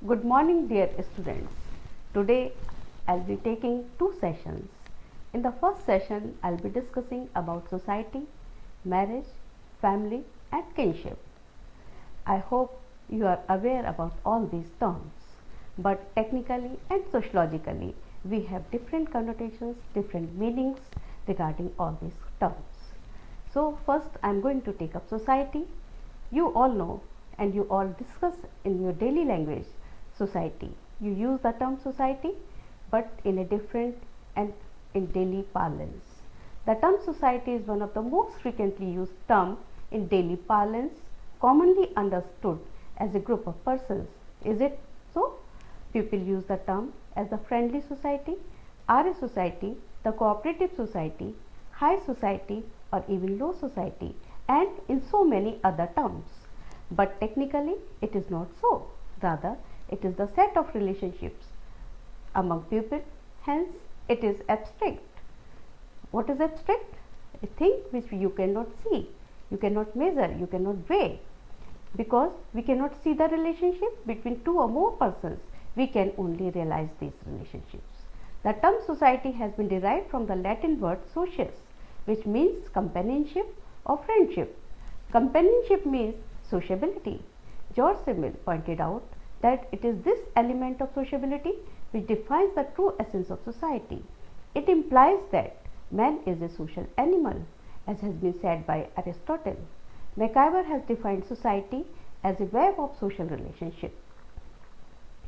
Good morning, dear students. Today I'll be taking two sessions. In the first session, I'll be discussing about society, marriage, family, and kinship. I hope you are aware about all these terms, but technically and sociologically, we have different connotations, different meanings regarding all these terms. So, first, I'm going to take up society. You all know and you all discuss in your daily language society. You use the term society, but in a different and in daily parlance. The term society is one of the most frequently used term in daily parlance, commonly understood as a group of persons. Is it so? People use the term as the friendly society, RA society, the cooperative society, high society, or even low society, and in so many other terms. But technically, it is not so. Rather, it is the set of relationships among people, hence, it is abstract. What is abstract? A thing which you cannot see, you cannot measure, you cannot weigh. Because we cannot see the relationship between two or more persons, we can only realize these relationships. The term society has been derived from the Latin word socius, which means companionship or friendship. Companionship means sociability. George Simmel pointed out that it is this element of sociability which defines the true essence of society. It implies that man is a social animal, as has been said by Aristotle. MacIver has defined society as a web of social relationship.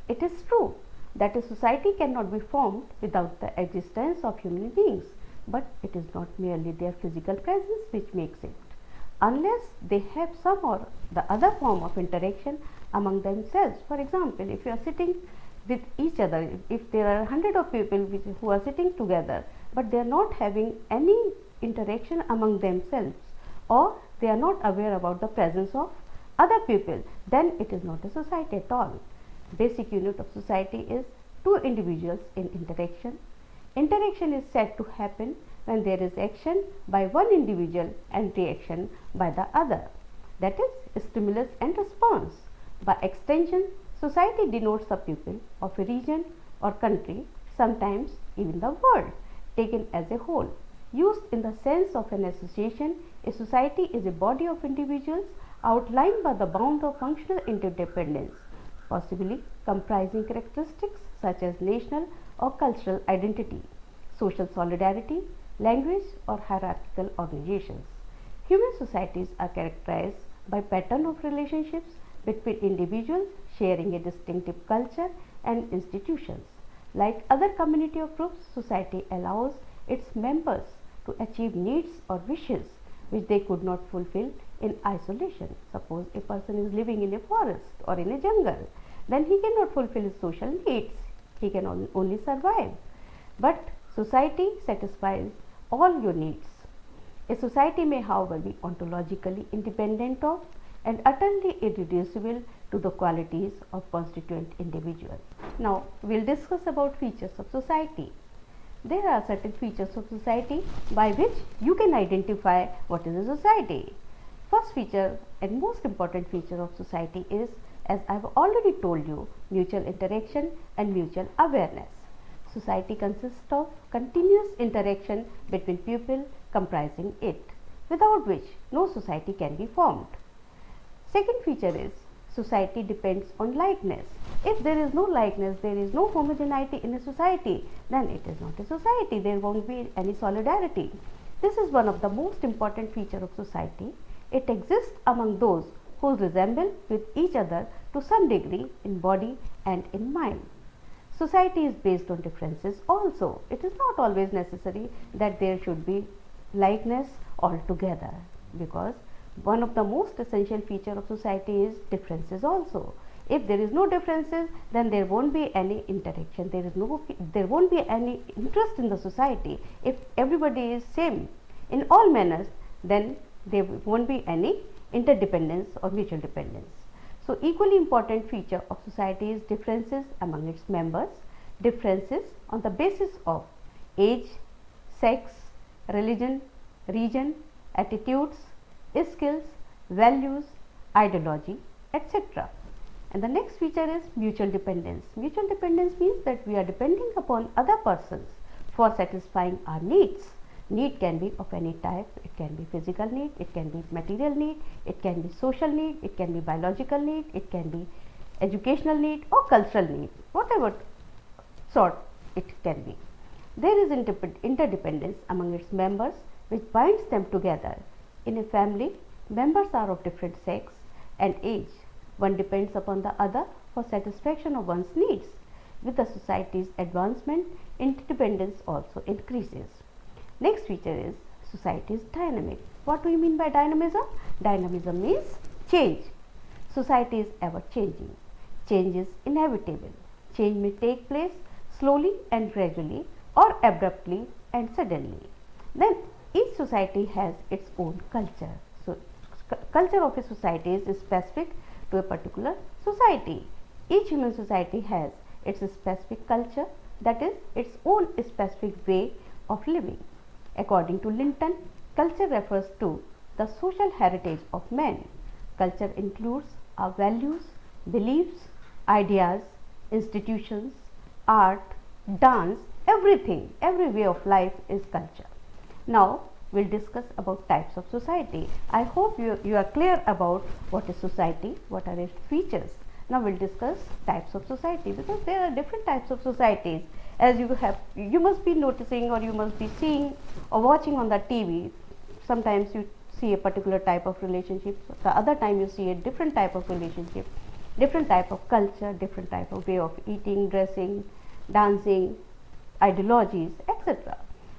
It is true that a society cannot be formed without the existence of human beings, but it is not merely their physical presence which makes it. Unless they have some or the other form of interaction among themselves. For example, if you are sitting with each other, if there are 100 of people who are sitting together, but they are not having any interaction among themselves, or they are not aware about the presence of other people, then it is not a society at all. Basic unit of society is two individuals in interaction. Interaction is said to happen when there is action by one individual and reaction by the other. That is stimulus and response. By extension, society denotes the people of a region or country, sometimes even the world, taken as a whole. Used in the sense of an association, a society is a body of individuals outlined by the bound of functional interdependence, possibly comprising characteristics such as national or cultural identity, social solidarity, language, or hierarchical organizations. Human societies are characterized by pattern of relationships between individuals sharing a distinctive culture and institutions. Like other community or groups, society allows its members to achieve needs or wishes which they could not fulfill in isolation. Suppose a person is living in a forest or in a jungle, then he cannot fulfill his social needs, he can only survive. But society satisfies all your needs. A society may, however, be ontologically independent of and utterly irreducible to the qualities of constituent individual. Now, we will discuss about features of society. There are certain features of society by which you can identify what is a society. First feature and most important feature of society is, as I have already told you, mutual interaction and mutual awareness. Society consists of continuous interaction between people comprising it, without which no society can be formed. Second feature is, society depends on likeness. If there is no likeness, there is no homogeneity in a society, then it is not a society. There won't be any solidarity. This is one of the most important features of society. It exists among those who resemble with each other to some degree in body and in mind. Society is based on differences also. It is not always necessary that there should be likeness altogether, because one of the most essential feature of society is differences also. If there is no differences, then there won't be any interaction. There won't be any interest in the society. If everybody is same in all manners, then there won't be any interdependence or mutual dependence. So, equally important feature of society is differences among its members, differences on the basis of age, sex, religion, region, attitudes, skills, values, ideology, etc. And the next feature is mutual dependence. Mutual dependence means that we are depending upon other persons for satisfying our needs. Need can be of any type. It can be physical need, it can be material need, it can be social need, it can be biological need, it can be educational need or cultural need, whatever sort it can be. There is interdependence among its members which binds them together. In a family, members are of different sex and age. One depends upon the other for satisfaction of one's needs. With the society's advancement, interdependence also increases. Next feature is society is dynamic. What do you mean by dynamism? Dynamism means change. Society is ever changing. Change is inevitable. Change may take place slowly and gradually or abruptly and suddenly. Then each society has its own culture. So, culture of a society is specific to a particular society. Each human society has its specific culture, that is its own specific way of living. According to Linton, culture refers to the social heritage of men. Culture includes our values, beliefs, ideas, institutions, art, dance, everything, every way of life is culture. Now, we'll discuss about types of society. I hope you are clear about what is society, what are its features. Now, we'll discuss types of society, because there are different types of societies. As you must be noticing, or you must be seeing or watching on the TV. Sometimes you see a particular type of relationship, the other time you see a different type of relationship, different type of culture, different type of way of eating, dressing, dancing, ideologies, etc.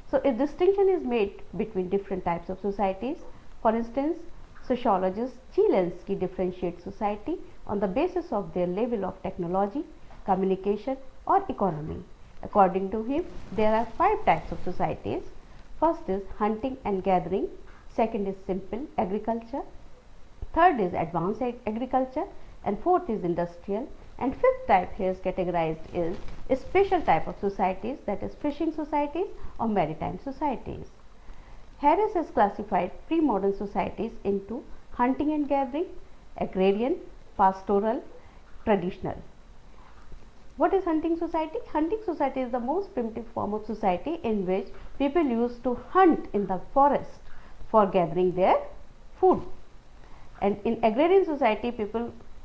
So, a distinction is made between different types of societies. For instance, sociologist Zelensky differentiates society on the basis of their level of technology, communication or economy. According to him, there are 5 types of societies. First is hunting and gathering, second is simple agriculture, third is advanced agriculture, and fourth is industrial, and fifth type here is categorized is a special type of societies, that is fishing societies or maritime societies. Harris has classified pre-modern societies into hunting and gathering, agrarian, pastoral, traditional. What is hunting society? Hunting society is the most primitive form of society in which people used to hunt in the forest for gathering their food. And in agrarian society,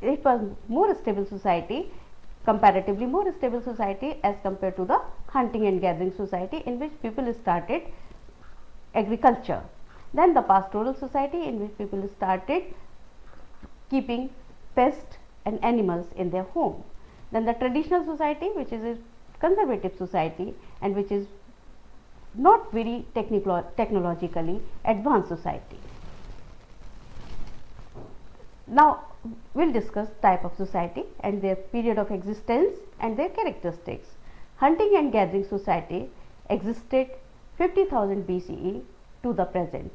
it was more stable society, comparatively more stable society as compared to the hunting and gathering society, in which people started agriculture. Then the pastoral society, in which people started keeping pests and animals in their home. Then the traditional society, which is a conservative society and which is not very technologically advanced society. Now, we will discuss type of society and their period of existence and their characteristics. Hunting and gathering society existed 50,000 BCE to the present.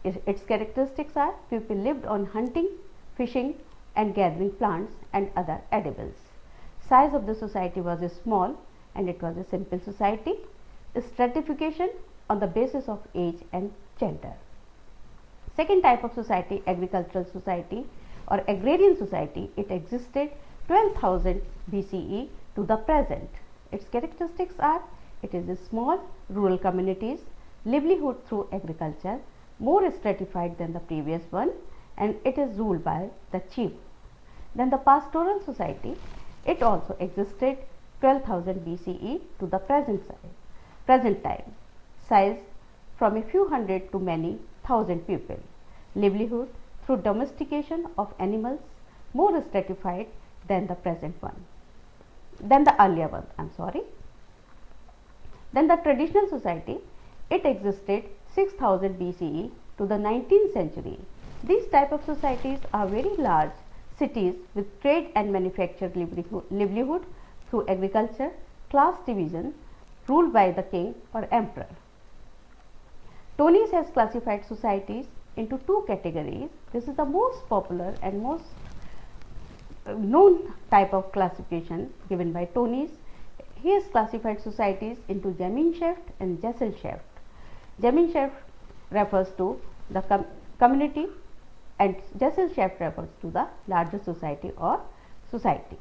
Its characteristics are: people lived on hunting, fishing and gathering plants and other edibles. Size of the society was small and it was a simple society. Stratification on the basis of age and gender. Second type of society, agricultural society or agrarian society. It existed 12,000 BCE to the present. Its characteristics are: it is a small rural communities, livelihood through agriculture, more stratified than the previous one, and it is ruled by the chief. Then the pastoral society, it also existed 12,000 BCE to the present time. Size from a few hundred to many thousand people. Livelihood through domestication of animals, more stratified than the present one, than the earlier one, Then the traditional society, it existed 6,000 BCE to the 19th century. These type of societies are very large cities with trade and manufactured livelihood through agriculture, class division, ruled by the king or emperor. Tonies has classified societies into 2 categories. This is the most popular and most known type of classification given by Tonies. He has classified societies into Gemeinschaft and Gesellschaft. Gemeinschaft refers to the community and Gesellschaft refers to the larger society or society.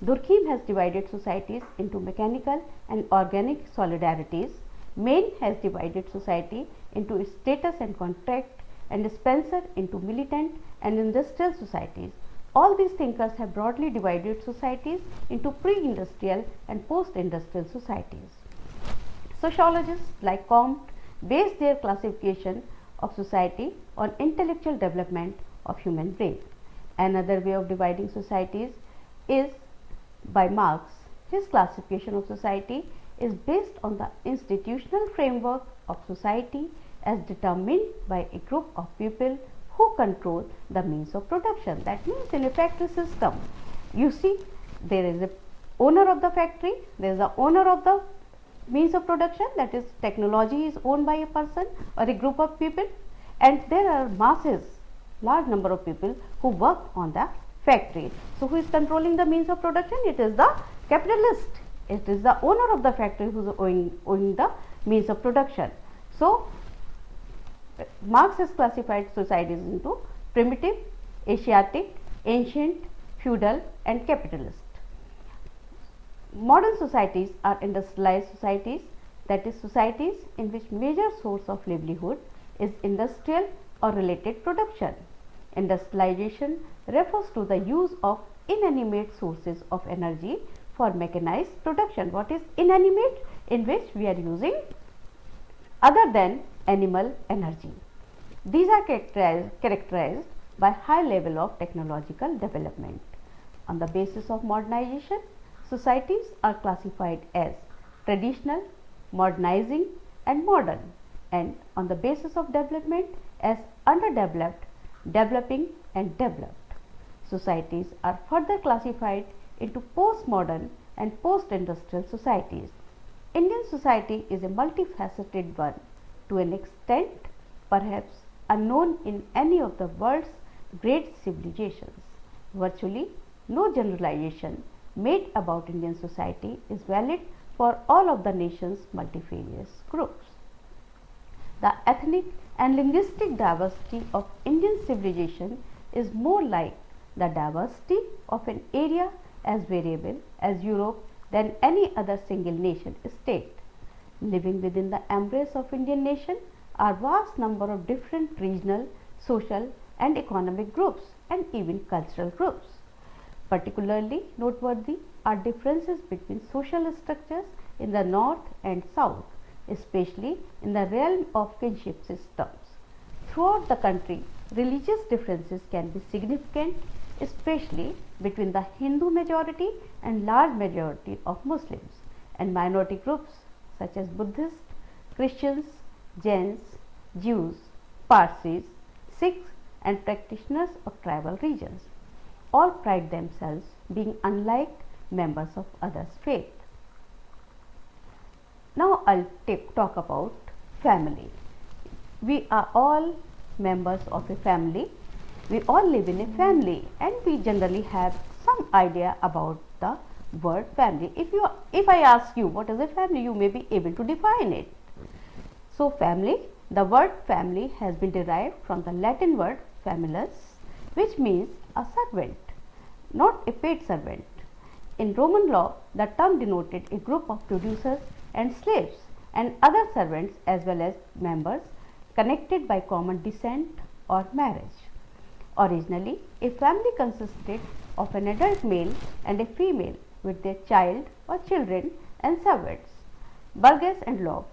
Durkheim has divided societies into mechanical and organic solidarities. Maine has divided society into status and contract, and Spencer into militant and industrial societies. All these thinkers have broadly divided societies into pre-industrial and post-industrial societies. Sociologists like Comte base their classification of society on intellectual development of human brain. Another way of dividing societies is by Marx. His classification of society is based on the institutional framework of society as determined by a group of people who control the means of production. That means in a factory system, you see there is a owner of the factory, there is the owner of the means of production, that is technology is owned by a person or a group of people, and there are masses, large number of people who work on the factory. So who is controlling the means of production? It is the capitalist. It is the owner of the factory who is owning the means of production. So Marx has classified societies into primitive, Asiatic, ancient, feudal and capitalist. Modern societies are industrialized societies, that is societies in which major source of livelihood is industrial or related production. Industrialization refers to the use of inanimate sources of energy for mechanized production. What is inanimate? In which we are using other than animal energy. These are characterized by high level of technological development. On the basis of modernization, societies are classified as traditional, modernizing and modern, and on the basis of development as underdeveloped, developing and developed. Societies are further classified into postmodern and post-industrial societies. Indian society is a multifaceted one, to an extent perhaps unknown in any of the world's great civilizations. Virtually no generalization made about Indian society is valid for all of the nation's multifarious groups. The ethnic and linguistic diversity of Indian civilization is more like the diversity of an area as variable as Europe than any other single nation state. Living within the embrace of Indian nation are vast number of different regional, social and economic groups and even cultural groups. Particularly noteworthy are differences between social structures in the north and south, especially in the realm of kinship systems. Throughout the country, religious differences can be significant, especially between the Hindu majority and large majority of Muslims and minority groups such as Buddhists, Christians, Jains, Jews, Parsis, Sikhs and practitioners of tribal regions. All pride themselves being unlike members of others' faith. Now I'll talk about family. We are all members of a family. We all live in a family and we generally have some idea about the word family. If I ask you what is a family, you may be able to define it. So family, the word family has been derived from the Latin word famulus, which means a servant, not a paid servant. In Roman law, the term denoted a group of producers and slaves and other servants as well as members connected by common descent or marriage. Originally, a family consisted of an adult male and a female with their child or children and servants. Burgess and Locke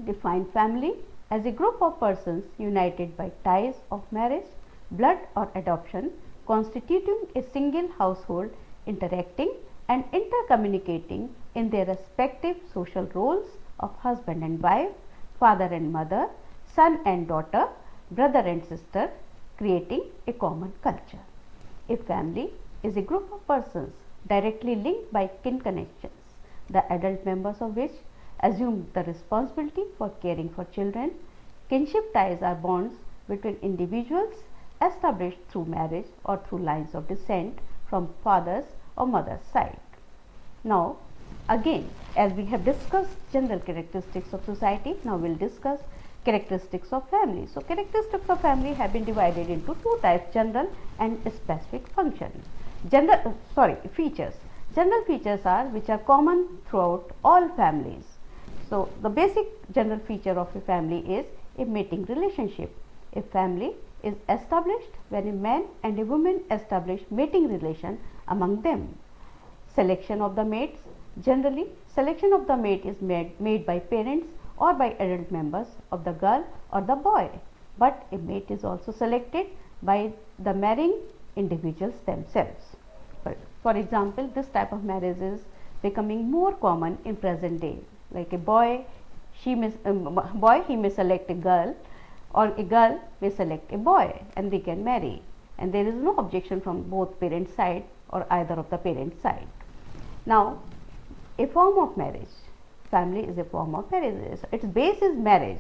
define family as a group of persons united by ties of marriage, blood or adoption, constituting a single household, interacting and intercommunicating in their respective social roles of husband and wife, father and mother, son and daughter, brother and sister, creating a common culture. A family is a group of persons directly linked by kin connections, the adult members of which assume the responsibility for caring for children. Kinship ties are bonds between individuals established through marriage or through lines of descent from father's or mother's side. Now, again, as we have discussed general characteristics of society, now we will discuss characteristics of family. So, characteristics of family have been divided into two types, general and specific function. Features. General features are which are common throughout all families. So the basic general feature of a family is a mating relationship. A family is established when a man and a woman establish mating relation among them. Selection of the mates. Generally, selection of the mate is made by parents or by adult members of the girl or the boy, but a mate is also selected by the marrying individuals themselves. For example, this type of marriage is becoming more common in present day. Like a boy, he may select a girl, or a girl may select a boy, and they can marry, and there is no objection from both parents' side or either of the parents' side. Now, a form of marriage. Family is a form of marriage. Its base is marriage.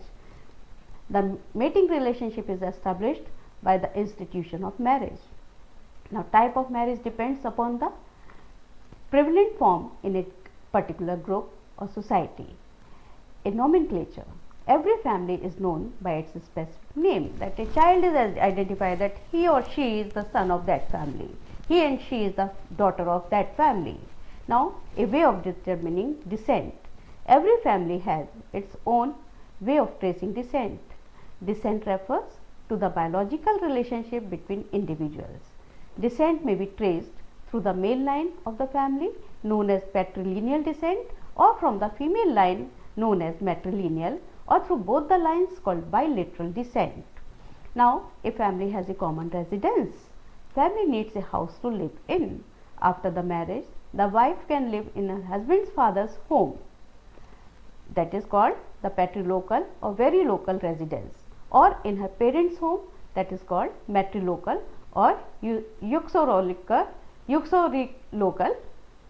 The mating relationship is established by the institution of marriage. Now, type of marriage depends upon the prevalent form in a particular group or society. A nomenclature. Every family is known by its specific name. That a child is identified that he or she is the son of that family. He and she is the daughter of that family. Now, a way of determining descent. Every family has its own way of tracing descent. Descent refers to the biological relationship between individuals. Descent may be traced through the male line of the family, known as patrilineal descent, or from the female line, known as matrilineal, or through both the lines, called bilateral descent. Now, a family has a common residence. Family needs a house to live in. After the marriage, the wife can live in her husband's father's home. That is called the patrilocal or very local residence, or in her parents' home, that is called matrilocal or uxorilocal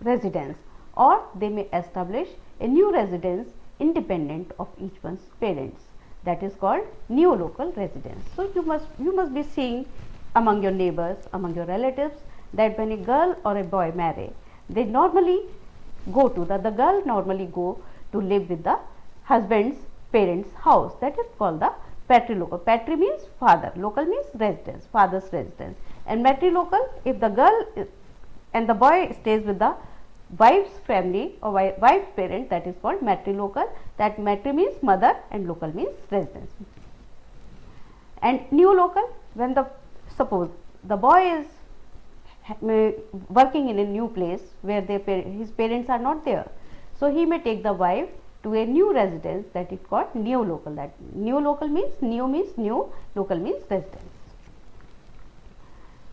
residence, or they may establish a new residence independent of each one's parents, that is called neolocal residence. So you must be seeing among your neighbors, among your relatives, that when a girl or a boy marry, they normally go to the girl normally go to live with the husband's parents' house. That is called the patrilocal. Patri means father, local means residence, father's residence, and matrilocal, if the girl and the boy stays with the wife's family or wife's parent, that is called matrilocal. That matri means mother and local means residence. And neolocal, when suppose the boy is working in a new place where his parents are not there, so he may take the wife to a new residence, that is called neolocal. That neolocal means new, local means residence.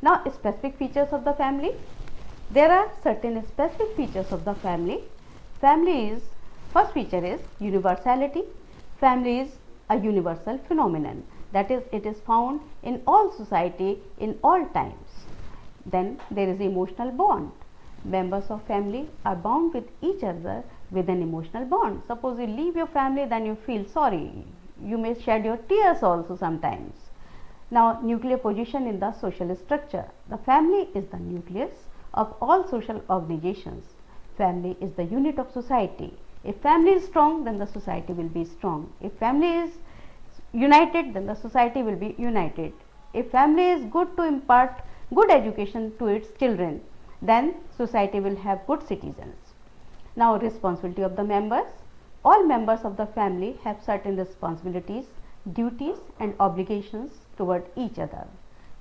Now, specific features of the family. There are certain specific features of the family. First feature is universality. Family is a universal phenomenon, that is, it is found in all society in all times. Then there is emotional bond. Members of family are bound with each other with an emotional bond. Suppose you leave your family, then you feel sorry. You may shed your tears also sometimes. Now, nuclear position in the social structure. The family is the nucleus of all social organizations. Family is the unit of society. If family is strong, then the society will be strong. If family is united, then the society will be united. If family is good to impart good education to its children, then society will have good citizens. Now, responsibility of the members. All members of the family have certain responsibilities, duties and obligations toward each other.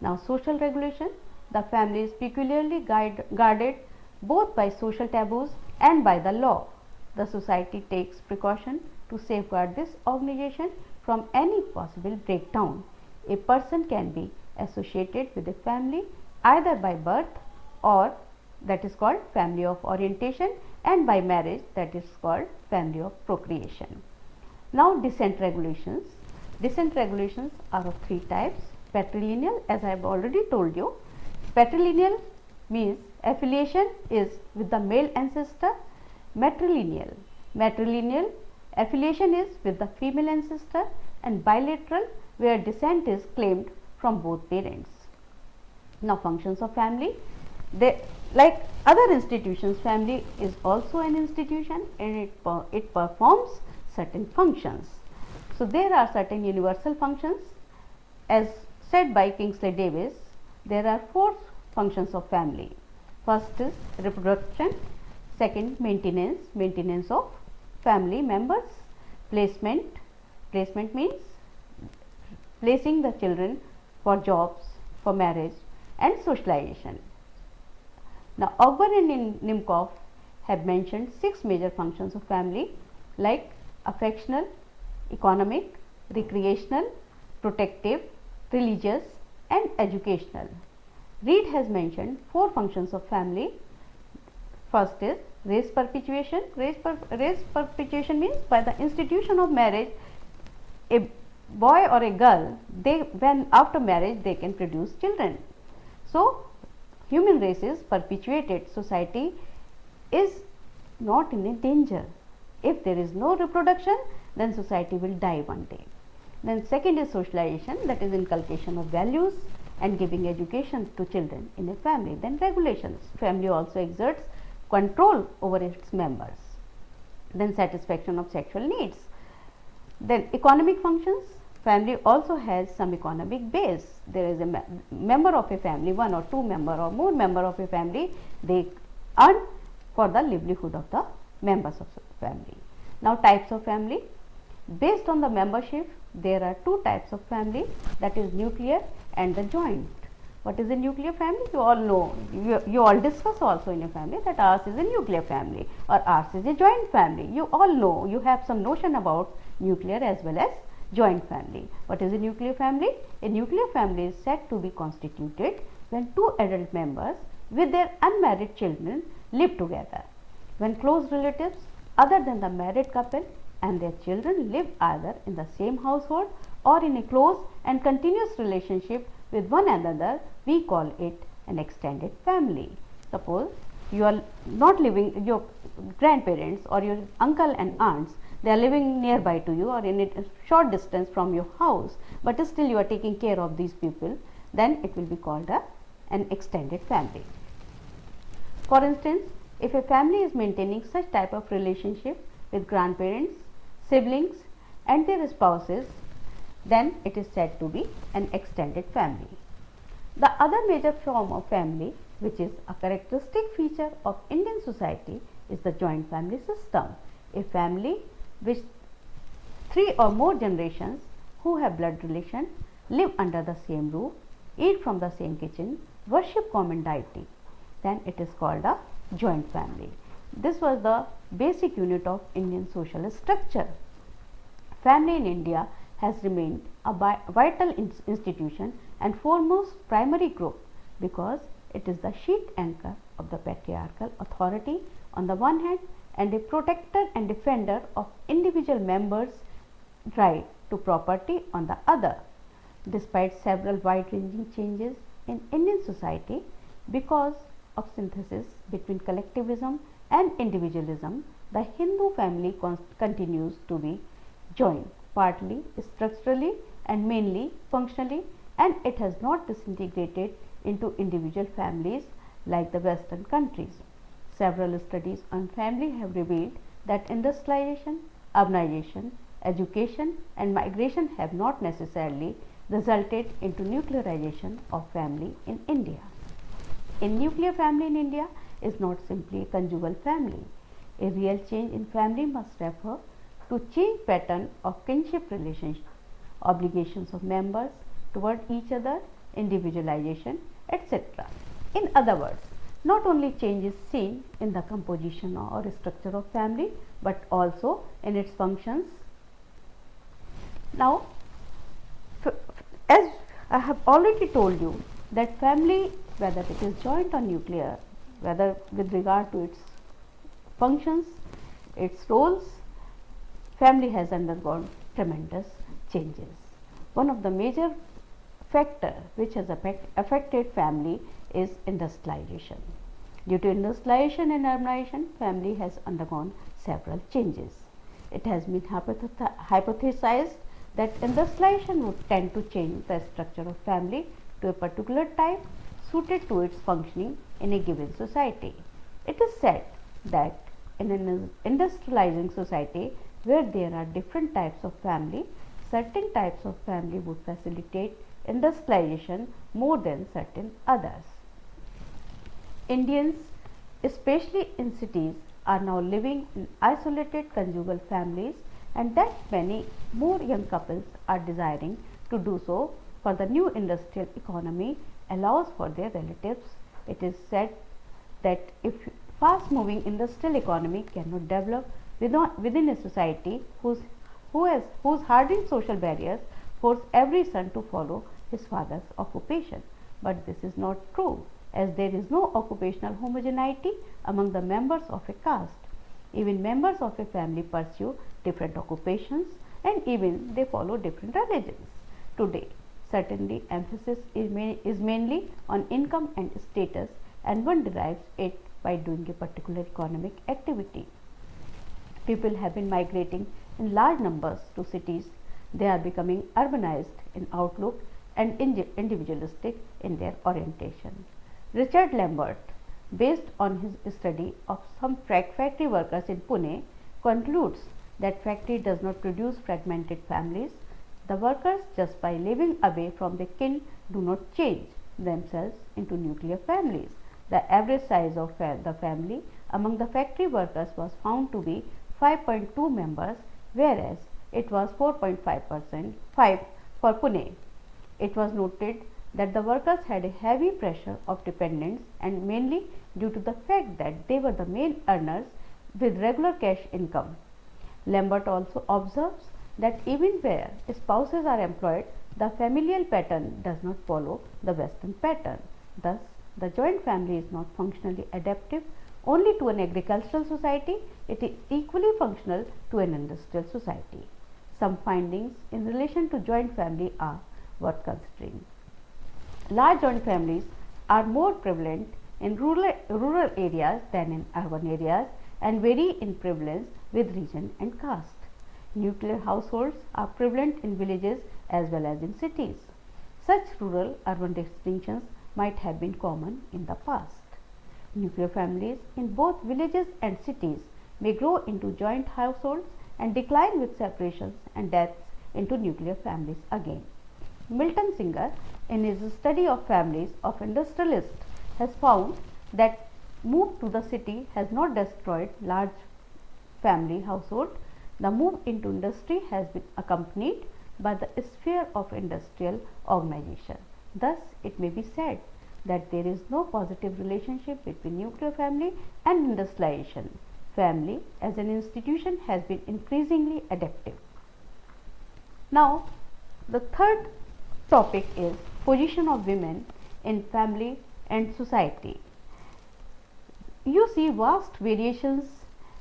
Now, social regulation. The family is peculiarly guarded both by social taboos and by the law. The society takes precaution to safeguard this organization from any possible breakdown. A person can be associated with a family either by birth, or that is called family of orientation, and by marriage, that is called family of procreation. Now, descent regulations. Descent regulations are of three types. Patrilineal, as I have already told you. Patrilineal means affiliation is with the male ancestor. Matrilineal affiliation is with the female ancestor, and bilateral, where descent is claimed from both parents. Now, functions of family. Like other institutions, family is also an institution, and it performs certain functions. So, there are certain universal functions. As said by Kingsley Davis, there are 4 functions of family. First is reproduction, second maintenance of family members, placement means placing the children for jobs, for marriage and socialization. Now Ogburn and Nimcoff have mentioned 6 major functions of family like affectional, economic, recreational, protective, religious and educational. Reed has mentioned 4 functions of family. First is race perpetuation. Race perpetuation means by the institution of marriage, a boy or a girl, when after marriage they can produce children. So human race is perpetuated. Society is not in a danger. If there is no reproduction, then society will die one day. Then second is socialization, that is inculcation of values and giving education to children in a family. Then regulations, family also exerts control over its members. Then satisfaction of sexual needs. Then economic functions, family also has some economic base. There is a member of a family, 1 or 2 member or more member of a family, they earn for the livelihood of the members of the family. Now types of family, based on the membership there are 2 types of family, that is nuclear and the joint. What is a nuclear family? You all know, you all discuss also in a family that ours is a nuclear family or ours is a joint family. You all know, you have some notion about nuclear as well as joint family. What is a nuclear family? A nuclear family is said to be constituted when 2 adult members with their unmarried children live together. When close relatives other than the married couple and their children live either in the same household or in a close and continuous relationship with one another, we call it an extended family. Suppose you are not living, your grandparents or your uncle and aunts, they are living nearby to you or in a short distance from your house, but still you are taking care of these people, then it will be called an extended family. For instance, if a family is maintaining such type of relationship with grandparents, siblings and their spouses, then it is said to be an extended family. The other major form of family, which is a characteristic feature of Indian society, is the joint family system. A family which 3 or more generations who have blood relation live under the same roof, eat from the same kitchen, worship common deity, then it is called a joint family. This was the basic unit of Indian social structure. Family in India has remained a vital institution and foremost primary group because it is the sheet anchor of the patriarchal authority on the one hand and a protector and defender of individual members' right to property on the other. Despite several wide-ranging changes in Indian society because of synthesis between collectivism and individualism, the Hindu family continues to be joined, partly structurally and mainly functionally, and it has not disintegrated into individual families like the Western countries. Several studies on family have revealed that industrialization, urbanization, education and migration have not necessarily resulted into nuclearization of family in India. A nuclear family in India is not simply a conjugal family. A real change in family must refer to change pattern of kinship relationship, obligations of members toward each other, individualization, etc. In other words, not only change is seen in the composition or structure of family, but also in its functions. Now, as I have already told you that family, whether it is joint or nuclear, whether with regard to its functions, its roles, family has undergone tremendous changes. One of the major factor which has affected family is industrialization. Due to industrialization and urbanization, family has undergone several changes. It has been hypothesized that industrialization would tend to change the structure of family to a particular type suited to its functioning in a given society. It is said that in an industrializing society where there are different types of family, certain types of family would facilitate industrialization more than certain others. Indians, especially in cities, are now living in isolated conjugal families, and that many more young couples are desiring to do so for the new industrial economy allows for their relatives. It is said that if fast moving industrial economy cannot develop within a society whose hardened social barriers force every son to follow his father's occupation. But this is not true, as there is no occupational homogeneity among the members of a caste. Even members of a family pursue different occupations, and even they follow different religions. Today, certainly emphasis is mainly on income and status, and one derives it by doing a particular economic activity. People have been migrating in large numbers to cities. They are becoming urbanized in outlook and individualistic in their orientation. Richard Lambert, based on his study of some factory workers in Pune, concludes that factory does not produce fragmented families. The workers, just by living away from their kin, do not change themselves into nuclear families. The average size of the family among the factory workers was found to be 5.2 members, whereas it was 4.5% for Pune. It was noted that the workers had a heavy pressure of dependents, and mainly due to the fact that they were the main earners with regular cash income. Lambert also observes that even where spouses are employed, the familial pattern does not follow the Western pattern. Thus, the joint family is not functionally adaptive only to an agricultural society, it is equally functional to an industrial society. Some findings in relation to joint family are worth considering. Large joint families are more prevalent in rural areas than in urban areas and vary in prevalence with region and caste. Nuclear households are prevalent in villages as well as in cities. Such rural-urban distinctions might have been common in the past. Nuclear families in both villages and cities may grow into joint households and decline with separations and deaths into nuclear families again. Milton Singer, in his study of families of industrialists, has found that move to the city has not destroyed large family household. The move into industry has been accompanied by the sphere of industrial organization. Thus, it may be said that there is no positive relationship between nuclear family and industrialization. Family as an institution has been increasingly adaptive. Now, the third topic is position of women in family and society. You see vast variations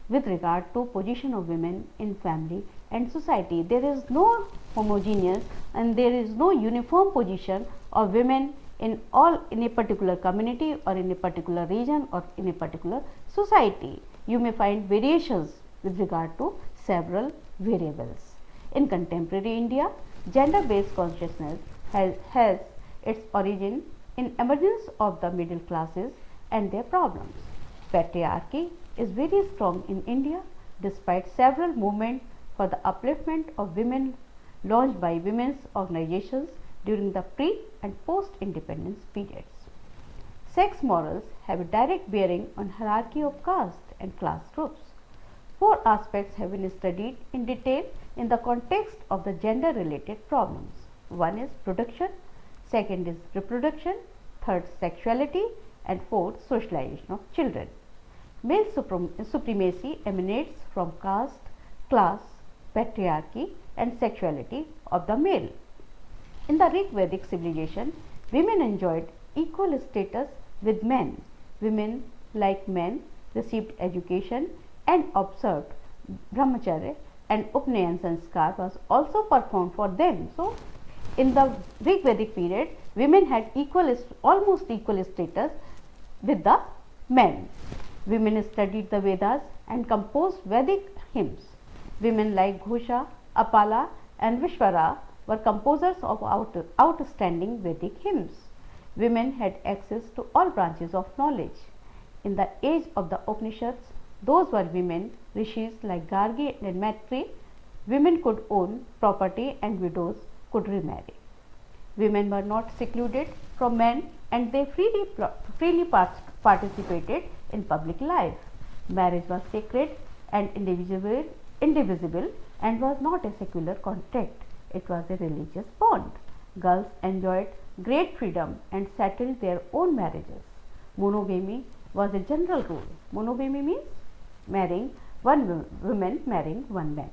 with regard to position of women in family and society. There is no homogeneous and there is no uniform position of women in a particular community or in a particular region or in a particular society. You may find variations with regard to several variables. In contemporary India, gender-based consciousness has its origin in emergence of the middle classes and their problems. Patriarchy is very strong in India despite several movements for the upliftment of women launched by women's organizations during the pre and post independence periods. Sex morals have a direct bearing on hierarchy of caste and class groups. Four aspects have been studied in detail in the context of the gender related problems. One is production, second is reproduction, third sexuality, and fourth socialization of children. Male supremacy emanates from caste, class, patriarchy, and sexuality of the male. In the Rig Vedic civilization, women enjoyed equal status with men. Women, like men, received education and observed brahmacharya, and Upnayan sanskar was also performed for them. So, in the Rig Vedic period, women had almost equal status with the men. Women studied the Vedas and composed Vedic hymns. Women like Ghosha, Apala, and Vishwara were composers of outstanding Vedic hymns. Women had access to all branches of knowledge. In the age of the Upanishads, those were women, rishis like Gargi and Maitri. Women could own property and widows could remarry. Women were not secluded from men and they freely participated in public life. Marriage was sacred and indivisible and was not a secular contract. It was a religious bond. Girls enjoyed great freedom and settled their own marriages. Monogamy was a general rule. Monogamy means marrying one woman marrying one man.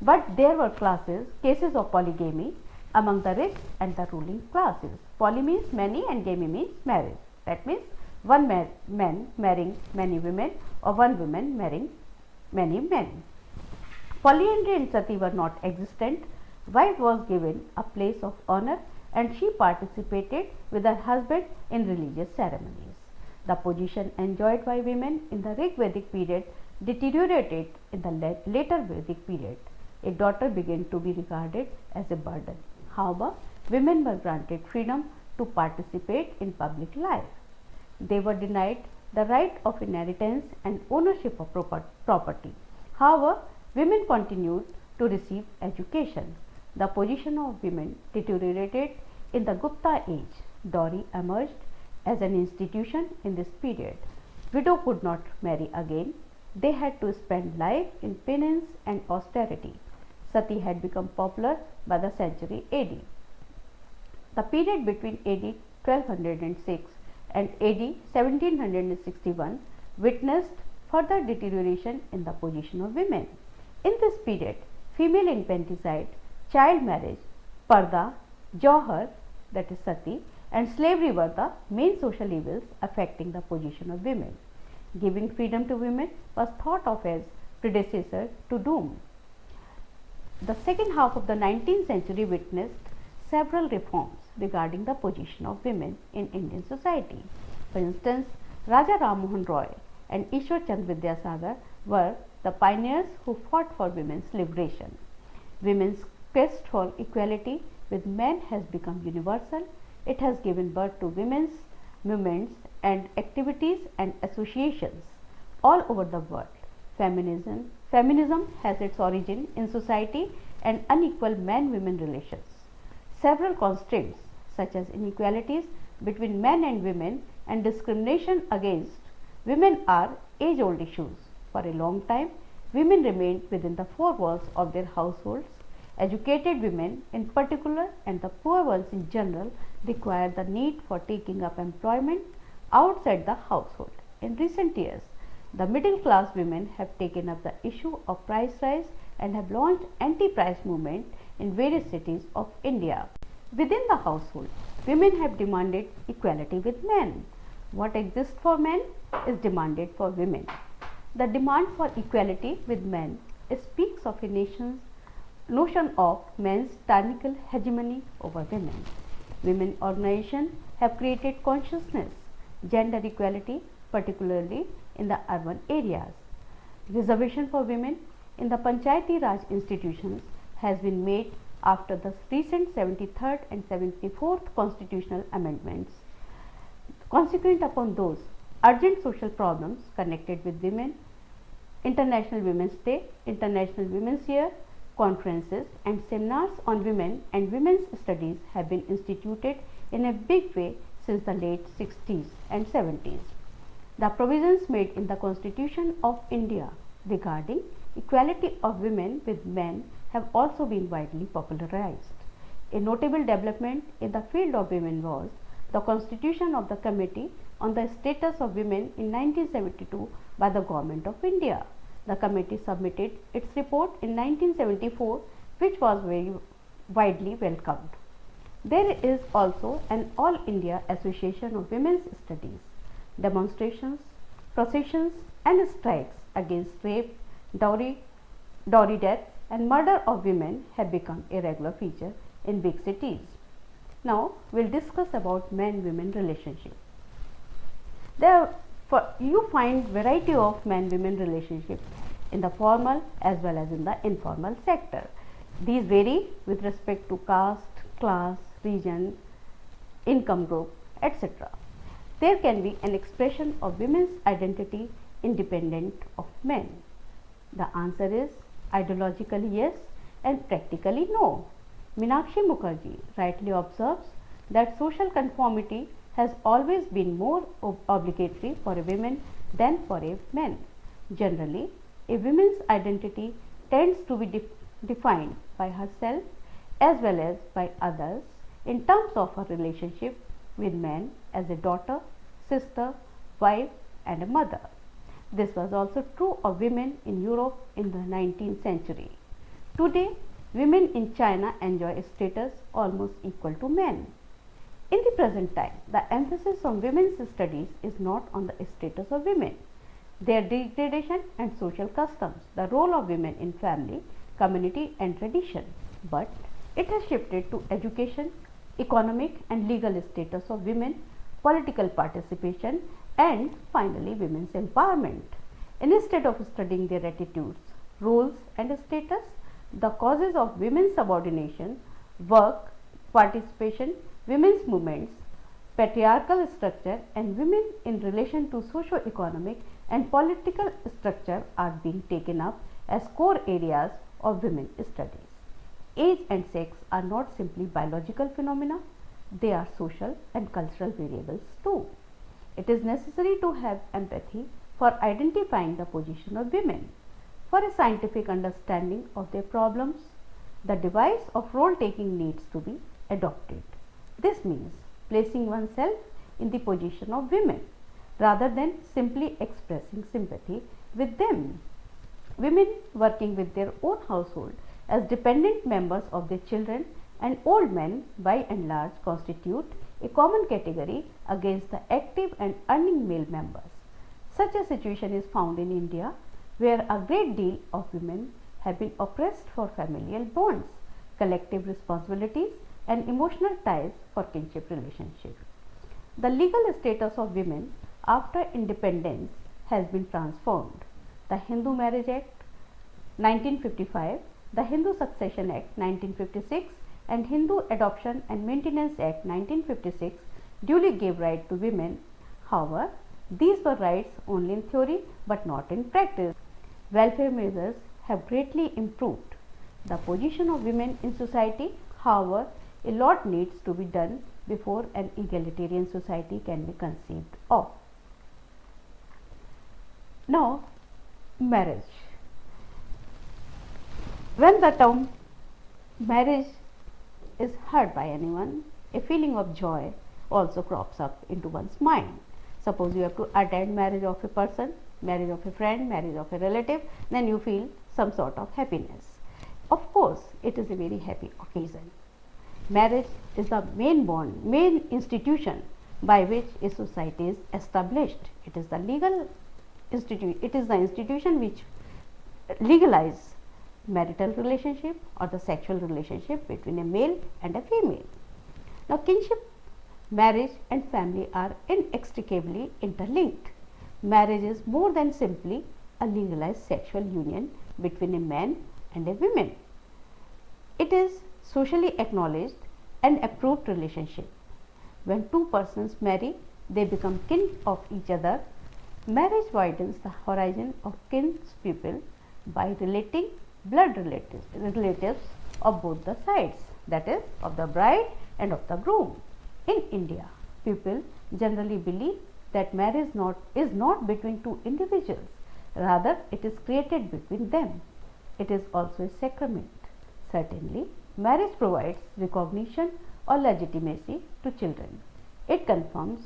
But there were cases of polygamy among the rich and the ruling classes. Poly means many and gamy means marriage. That means one man marrying many women or one woman marrying many men. Polyandry and sati were not existent. Wife was given a place of honor and she participated with her husband in religious ceremonies. The position enjoyed by women in the Rig Vedic period deteriorated in the later Vedic period. A daughter began to be regarded as a burden. However, women were granted freedom to participate in public life. They were denied the right of inheritance and ownership of property. However, women continued to receive education. The position of women deteriorated in the Gupta age. Dowry emerged as an institution in this period. Widow could not marry again. They had to spend life in penance and austerity. Sati had become popular by the century AD. The period between AD 1206 and AD 1761 witnessed further deterioration in the position of women. In this period, female infanticide, child marriage, parda, jauhar, that is sati, and slavery were the main social evils affecting the position of women. Giving freedom to women was thought of as predecessor to doom. The second half of the 19th century witnessed several reforms regarding the position of women in Indian society. For instance, Raja Ram Mohan Roy and Ishwar Chand Vidyasagar were the pioneers who fought for women's liberation. Women's quest for equality with men has become universal. It has given birth to women's movements and activities and associations all over the world. Feminism has its origin in society and unequal man-women relations. Several constraints such as inequalities between men and women and discrimination against women are age-old issues. For a long time, women remained within the four walls of their households. Educated women in particular and the poor ones in general require the need for taking up employment outside the household. In recent years, the middle class women have taken up the issue of price rise and have launched anti-price movement in various cities of India. Within the household, women have demanded equality with men. What exists for men is demanded for women. The demand for equality with men speaks of a nation's notion of men's tyrannical hegemony over women. Women organizations have created consciousness, gender equality, particularly in the urban areas. Reservation for women in the Panchayati Raj institutions has been made after the recent 73rd and 74th constitutional amendments. Consequent upon those urgent social problems connected with women, International Women's Day, International Women's Year, conferences and seminars on women and women's studies have been instituted in a big way since the late 60s and 70s. The provisions made in the Constitution of India regarding equality of women with men have also been widely popularized. A notable development in the field of women was the constitution of the Committee on the Status of Women in 1972 by the Government of India. The committee submitted its report in 1974, which was very widely welcomed. There is also an All India Association of Women's Studies. Demonstrations, processions and strikes against rape, dowry death and murder of women have become a regular feature in big cities. Now we will discuss about man-women relationship. You find variety of man-women relationships in the formal as well as in the informal sector. These vary with respect to caste, class, region, income group, etc. There can be an expression of women's identity independent of men. The answer is ideologically yes and practically no. Meenakshi Mukherjee rightly observes that social conformity has always been more obligatory for a woman than for a man. Generally, a woman's identity tends to be defined by herself as well as by others in terms of her relationship with men as a daughter, sister, wife, and a mother. This was also true of women in Europe in the 19th century. Today, women in China enjoy a status almost equal to men. In the present time, the emphasis on women's studies is not on the status of women, their degradation and social customs, the role of women in family, community and tradition, but it has shifted to education, economic and legal status of women, political participation, and finally women's empowerment. Instead of studying their attitudes, roles and status, the causes of women's subordination, work, participation, women's movements, patriarchal structure and women in relation to socio-economic and political structure are being taken up as core areas of women's studies. Age and sex are not simply biological phenomena, they are social and cultural variables too. It is necessary to have empathy for identifying the position of women. For a scientific understanding of their problems, the device of role taking needs to be adopted. This means placing oneself in the position of women rather than simply expressing sympathy with them. Women working with their own household as dependent members of their children and old men by and large constitute a common category against the active and earning male members. Such a situation is found in India, where a great deal of women have been oppressed for familial bonds, collective responsibilities and emotional ties for kinship relationships. The legal status of women after independence has been transformed. The Hindu Marriage Act 1955, the Hindu Succession Act 1956 and Hindu Adoption and Maintenance Act 1956 duly gave right to women. However, these were rights only in theory but not in practice. Welfare measures have greatly improved the position of women in society. However, a lot needs to be done before an egalitarian society can be conceived of. Now, marriage. When the term marriage is heard by anyone, a feeling of joy also crops up into one's mind. Suppose you have to attend marriage of a person, marriage of a friend, marriage of a relative, then you feel some sort of happiness. Of course, it is a very happy occasion. Marriage is the main bond, main institution by which a society is established. It is the legal institution. It is the institution which legalizes marital relationship or the sexual relationship between a male and a female. Now, kinship, marriage and family are inextricably interlinked. Marriage is more than simply a legalized sexual union between a man and a woman. It is socially acknowledged and approved relationship. When two persons marry, they become kin of each other. Marriage widens the horizon of kinspeople by relating blood relatives of both the sides, that is, of the bride and of the groom. In India, people generally believe that marriage is not between two individuals, rather it is created between them. It is also a sacrament. Certainly, marriage provides recognition or legitimacy to children. It confirms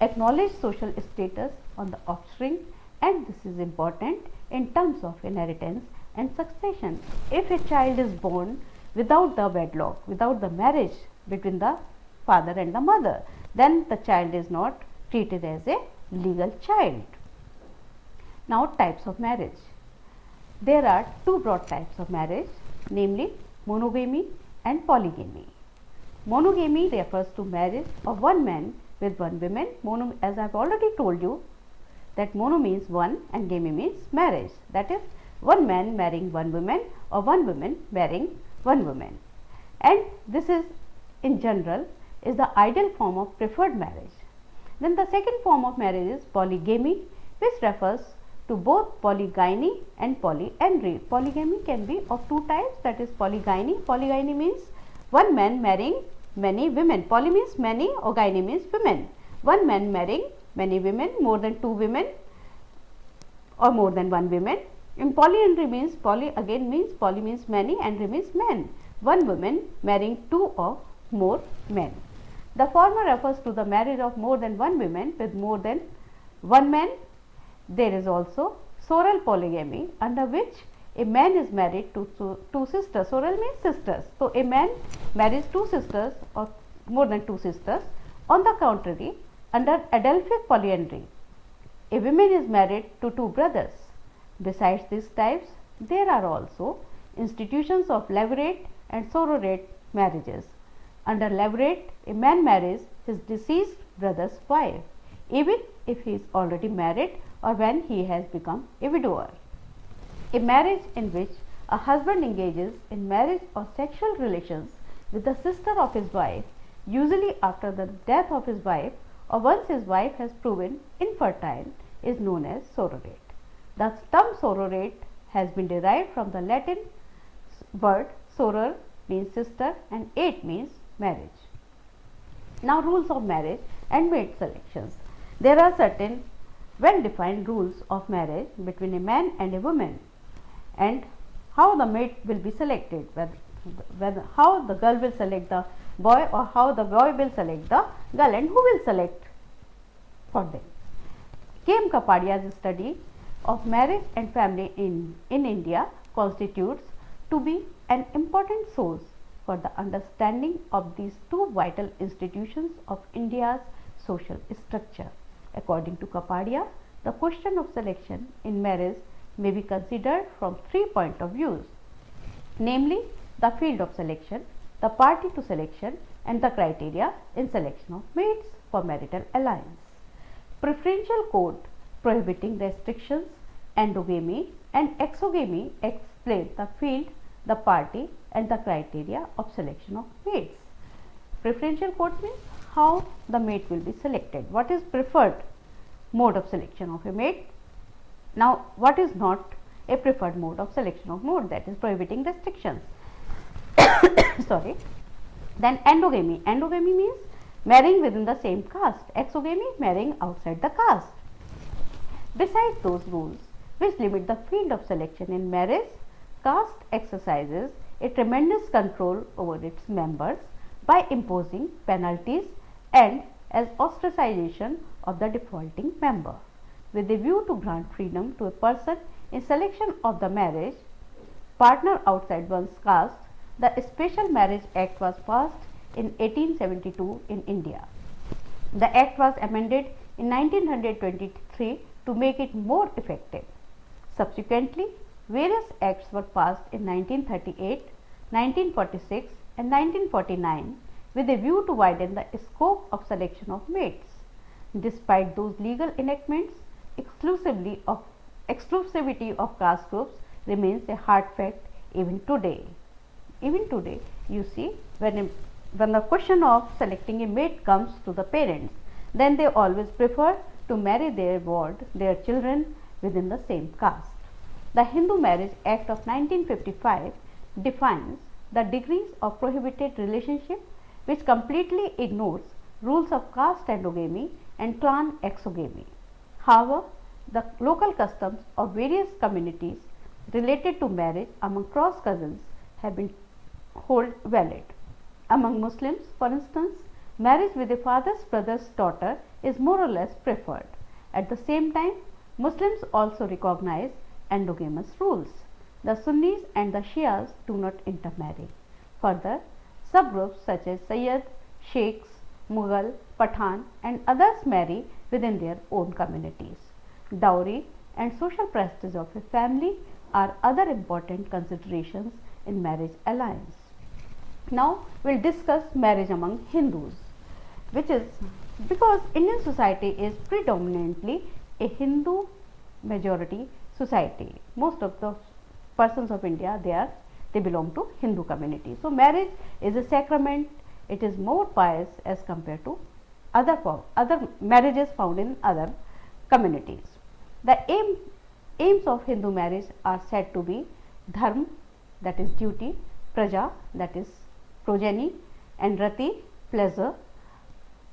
acknowledged social status on the offspring, and this is important in terms of inheritance and succession. If a child is born without the wedlock, without the marriage between the father and the mother, then the child is not treated as a legal child. Now, types of marriage. There are two broad types of marriage, namely monogamy and polygamy. Monogamy refers to marriage of one man with one woman. Mono, as I have already told you, that mono means one and gamy means marriage, that is, one man marrying one woman or one woman marrying one woman. And this is in general is the ideal form of preferred marriage. Then the second form of marriage is polygamy, which refers to both polygyny and polyandry. Polygamy can be of two types, that is polygyny. Polygyny means one man marrying many women. Poly means many or gyny means women. one man marrying many women, more than 2 women, or more than 1 woman. In polyandry means, poly means many, and means men. One woman marrying 2 or more men. The former refers to the marriage of more than 1 woman with more than 1 man. There is also soral polygamy, under which a man is married to two sisters. Soral means sisters. So a man marries 2 sisters or more than 2 sisters. On the contrary, under Adelphic polyandry, a woman is married to 2 brothers. Besides these types, there are also institutions of levirate and sororate marriages. Under levirate, a man marries his deceased brother's wife, even if he is already married or when he has become a widower. A marriage in which a husband engages in marriage or sexual relations with the sister of his wife, usually after the death of his wife or once his wife has proven infertile, is known as sororate. The term sororate has been derived from the Latin word soror means sister and ate means marriage. Now, rules of marriage and mate selections. There are certain well defined rules of marriage between a man and a woman, and how the mate will be selected, whether how the girl will select the boy or how the boy will select the girl, and who will select for them. K.M. Kapadia's study of marriage and family in India constitutes to be an important source for the understanding of these 2 vital institutions of India's social structure. According to Kapadia, the question of selection in marriage may be considered from 3 points of view, namely the field of selection, the party to selection, and the criteria in selection of mates for marital alliance. Preferential code prohibiting restrictions, endogamy and exogamy explain the field, the party, and the criteria of selection of mates. Preferential code means how the mate will be selected, what is preferred mode of selection of a mate. Now, what is not a preferred mode of selection of mate, that is prohibiting restrictions. Sorry. Then endogamy. Endogamy means marrying within the same caste. Exogamy, marrying outside the caste. Besides those rules which limit the field of selection in marriage, caste exercises a tremendous control over its members by imposing penalties and as ostracization of the defaulting member. With a view to grant freedom to a person in selection of the marriage partner outside one's caste, the Special Marriage Act was passed in 1872 in India. The Act was amended in 1923 to make it more effective. Subsequently, various acts were passed in 1938, 1946 and 1949 with a view to widen the scope of selection of mates. Despite those legal enactments, exclusivity of caste groups remains a hard fact even today. Even today, you see, when the question of selecting a mate comes to the parents, then they always prefer to marry their children within the same caste. The Hindu Marriage Act of 1955 defines the degrees of prohibited relationship, which completely ignores rules of caste endogamy and clan exogamy. However, the local customs of various communities related to marriage among cross cousins have been held valid. Among Muslims, for instance, marriage with a father's brother's daughter is more or less preferred. At the same time, Muslims also recognize endogamous rules. The Sunnis and the Shias do not intermarry. Further, subgroups such as Sayyid, Sheikhs, Mughal, Pathan and others marry within their own communities. Dowry and social prestige of a family are other important considerations in marriage alliance. Now, we will discuss marriage among Hindus, which is because Indian society is predominantly a Hindu majority society. Most of the persons of India, they belong to Hindu community. So, marriage is a sacrament. It is more pious as compared to other marriages found in other communities. The aims of Hindu marriage are said to be dharma, that is duty, praja, that is progeny, and rati, pleasure,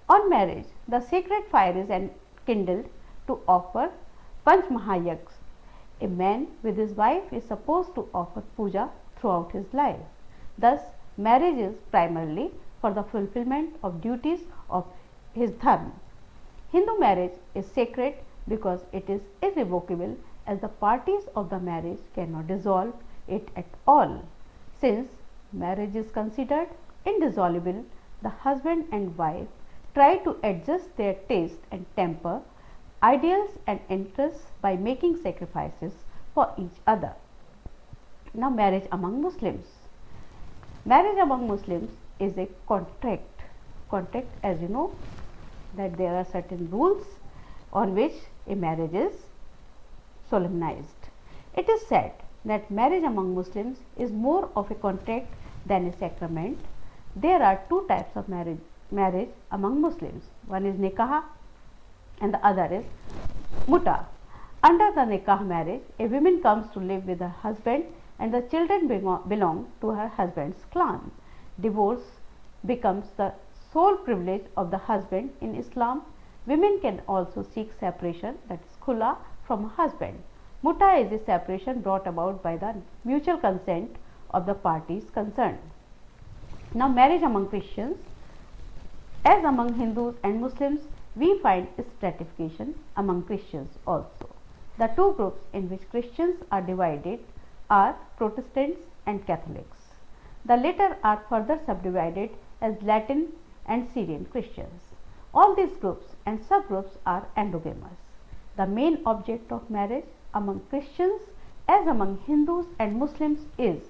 On marriage, the sacred fire is kindled to offer Panch Mahayagnas. A man with his wife is supposed to offer puja throughout his life. Thus, marriage is primarily for the fulfillment of duties of his dharma. Hindu marriage is sacred because it is irrevocable, as the parties of the marriage cannot dissolve it at all. Since marriage is considered indissoluble, the husband and wife try to adjust their taste and temper, ideals and interests by making sacrifices for each other. Now, marriage among Muslims. Marriage among Muslims is a contract. Contract, as you know, that there are certain rules on which a marriage is solemnized. It is said that marriage among Muslims is more of a contract than a sacrament. There are two types of marriage among Muslims. One is nikah and the other is muta. Under the nikah marriage, a woman comes to live with her husband and the children belong to her husband's clan. Divorce becomes the sole privilege of the husband in Islam. Women can also seek separation, that is khula, from a husband. Muta is a separation brought about by the mutual consent of the parties concerned. Now, marriage among Christians. As among Hindus and Muslims, we find stratification among Christians also. The two groups in which Christians are divided are Protestants and Catholics. The latter are further subdivided as Latin and Syrian Christians. All these groups and subgroups are endogamous. The main object of marriage among Christians as among Hindus and Muslims is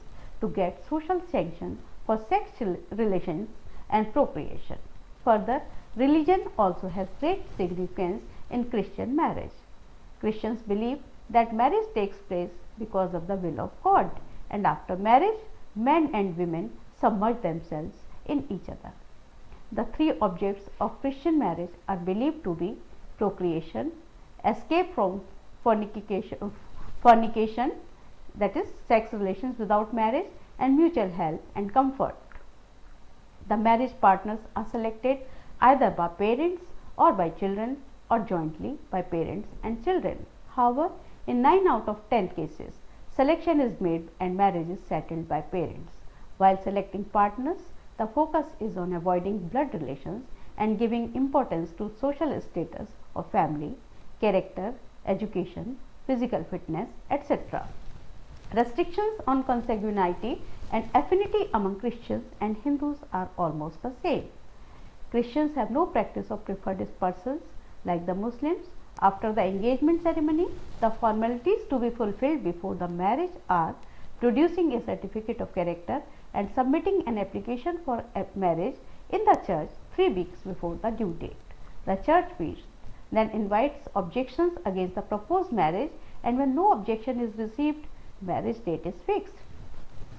to get social sanction for sexual relations and procreation. Further, religion also has great significance in Christian marriage. Christians believe that marriage takes place because of the will of God, and after marriage, men and women submerge themselves in each other. The three objects of Christian marriage are believed to be procreation, escape from fornication, that is sex relations without marriage, and mutual help and comfort. The marriage partners are selected either by parents or by children or jointly by parents and children. However, in 9 out of 10 cases, selection is made and marriage is settled by parents. While selecting partners, the focus is on avoiding blood relations and giving importance to social status of family, character, education, physical fitness, etc. Restrictions on consanguinity and affinity among Christians and Hindus are almost the same. Christians have no practice of preferred persons like the Muslims. After the engagement ceremony, the formalities to be fulfilled before the marriage are producing a certificate of character and submitting an application for marriage in the church 3 weeks before the due date. The church priest then invites objections against the proposed marriage, and when no objection is received, marriage date is fixed.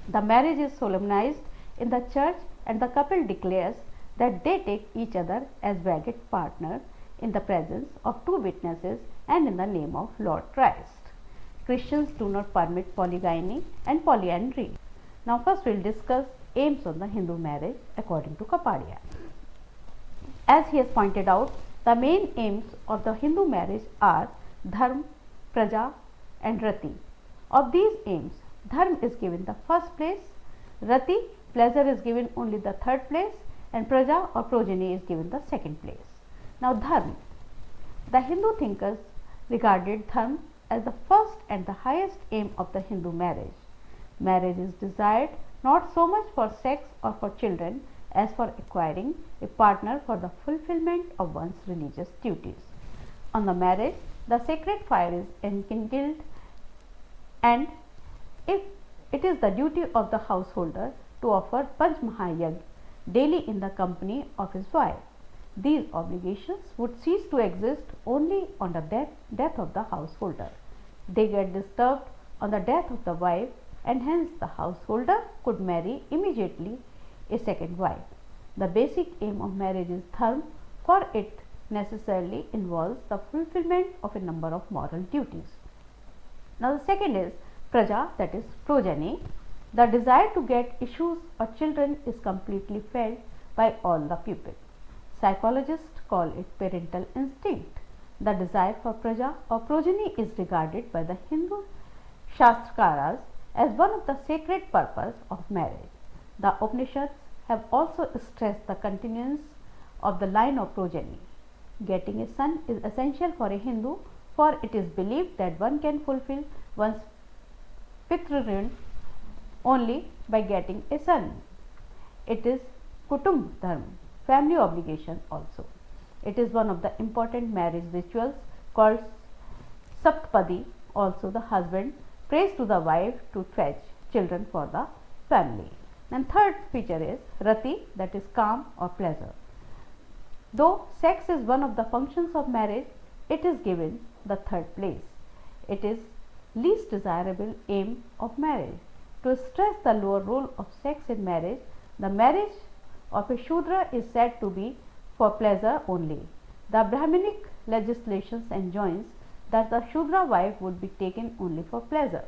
The marriage is solemnized in the church and the couple declares that they take each other as wedded partners in the presence of 2 witnesses and in the name of Lord Christ. Christians do not permit polygyny and polyandry. Now, first we will discuss aims of the Hindu marriage according to Kapadia. As he has pointed out, the main aims of the Hindu marriage are dharma, praja and rati. Of these aims, dharma is given the first place, rati, pleasure, is given only the third place, and praja or progeny is given the second place. Now, dharma. The Hindu thinkers regarded dharma as the first and the highest aim of the Hindu marriage. Marriage is desired not so much for sex or for children as for acquiring a partner for the fulfillment of one's religious duties. On the marriage, the sacred fire is enkindled, and if it is the duty of the householder to offer Panch Mahayagna daily in the company of his wife. These obligations would cease to exist only on the death of the householder. They get disturbed on the death of the wife, and hence the householder could marry immediately a second wife. The basic aim of marriage is dharma, for it necessarily involves the fulfillment of a number of moral duties. Now, the second is praja, that is progeny. The desire to get issues or children is completely felt by all the people. Psychologists call it parental instinct. The desire for praja or progeny is regarded by the Hindu Shastrakaras as one of the sacred purposes of marriage. The Upanishads have also stressed the continuance of the line of progeny. Getting a son is essential for a Hindu, for it is believed that one can fulfill one's Pitru only by getting a son. It is Kutumb Dharma, family obligation also. It is one of the important marriage rituals called Saptapadi. Also, the husband prays to the wife to fetch children for the family. And third feature is Rati, that is calm or pleasure. Though sex is one of the functions of marriage, it is given the third place. It is least desirable aim of marriage. To stress the lower role of sex in marriage, the marriage of a Shudra is said to be for pleasure only. The Brahminic legislation enjoins that the Shudra wife would be taken only for pleasure.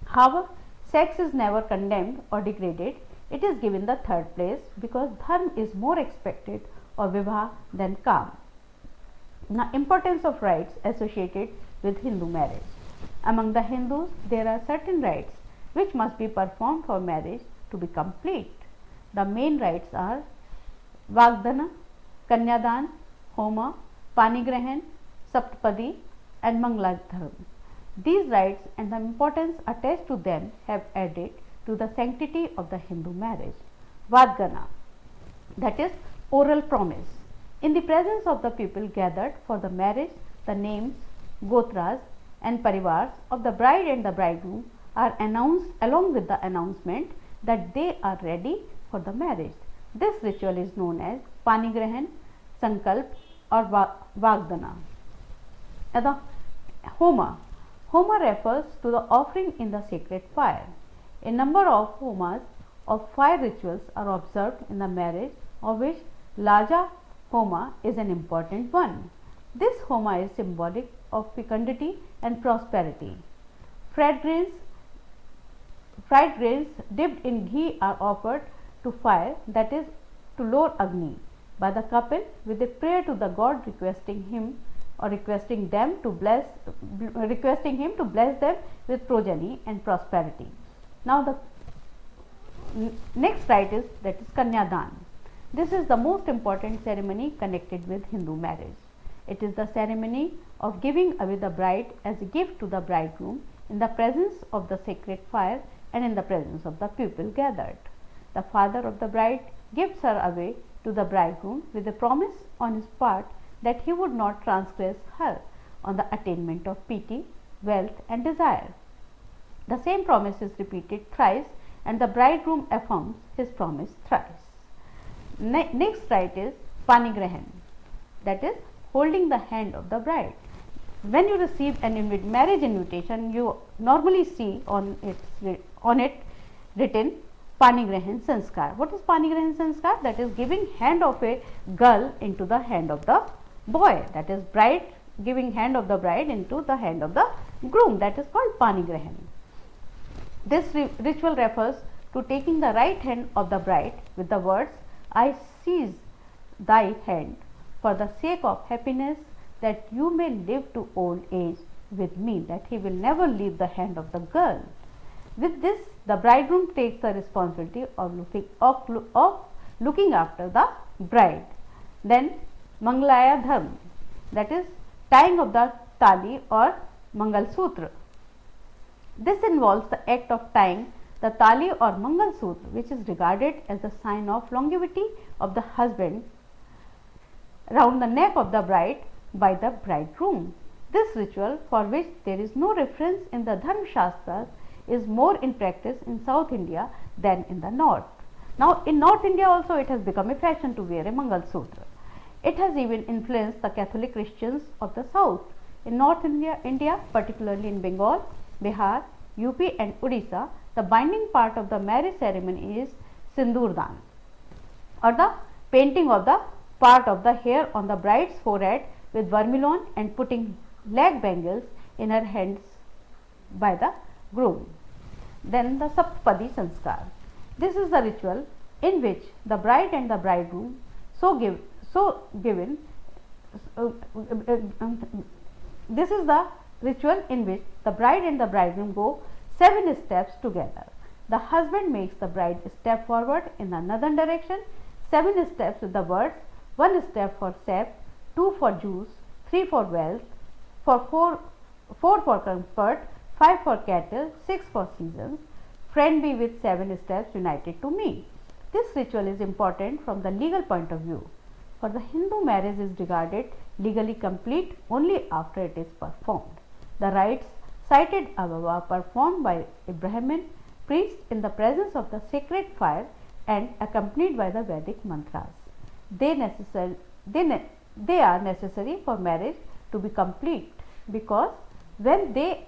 However, sex is never condemned or degraded. It is given the third place because dharma is more expected of vivah than kam. Now, importance of rites associated with Hindu marriage. Among the Hindus, there are certain rites which must be performed for marriage to be complete. The main rites are Vagdana, Kanyadan, Homa, Panigrahan, Saptapadi and Mangaladharam. These rites and the importance attached to them have added to the sanctity of the Hindu marriage. Vagdana, that is oral promise. In the presence of the people gathered for the marriage, the names, gotras and parivars of the bride and the bridegroom are announced along with the announcement that they are ready for the marriage. This ritual is known as Panigrahan, Sankalp or Vagdana. The Homa. Homa refers to the offering in the sacred fire. A number of homas of fire rituals are observed in the marriage, of which Laja Homa is an important one. This Homa is symbolic of fecundity and prosperity. Fried grains dipped in ghee are offered to fire, that is to Lord Agni, by the couple with a prayer to the god requesting him to bless them with progeny and prosperity. Now the next rite is Kanyadan. This is the most important ceremony connected with Hindu marriage. It is the ceremony of giving away the bride as a gift to the bridegroom in the presence of the sacred fire and in the presence of the people gathered. The father of the bride gives her away to the bridegroom with a promise on his part that he would not transgress her on the attainment of piety, wealth and desire. The same promise is repeated thrice and the bridegroom affirms his promise thrice. Next rite is Panigrahan, that is holding the hand of the bride. When you receive an marriage invitation, you normally see on it written Panigrahan Sanskar. What is Panigrahan Sanskar? That is giving hand of a girl into the hand of the boy, that is bride giving hand of the bride into the hand of the groom, that is called Panigrahan. This ritual refers to taking the right hand of the bride with the words, I seize thy hand for the sake of happiness, that you may live to old age with me, that he will never leave the hand of the girl. With this, the bridegroom takes the responsibility of looking after the bride. Then Mangalaya Dharma, that is tying of the tali or Mangal Sutra. This involves the act of tying the tali or Mangal Sutra, which is regarded as the sign of longevity of the husband, round the neck of the bride by the bridegroom. This ritual, for which there is no reference in the Dharma Shastras, is more in practice in South India than in the North. Now, in North India also it has become a fashion to wear a Mangal Sutra. It has even influenced the Catholic Christians of the South. In North India, particularly in Bengal, Bihar, UP and Odisha, the binding part of the marriage ceremony is Sindurdan, or the painting of the part of the hair on the bride's forehead with vermilion and putting leg bangles in her hands by the groom. Then the Saptapadi Sanskar. This is the ritual in which the bride and the bridegroom so given. This is the ritual in which the bride and the bridegroom go 7 steps together. The husband makes the bride step forward in another direction, 7 steps with the words, 1 step for sap, 2 for juice, 3 for wealth, 4 for comfort, 5 for cattle, 6 for seasons. Friend be with 7 steps united to me. This ritual is important from the legal point of view. For the Hindu, marriage is regarded legally complete only after it is performed. The rites cited above are performed by a Brahmin priest in the presence of the sacred fire and accompanied by the Vedic mantras. They are necessary for marriage to be complete, because when they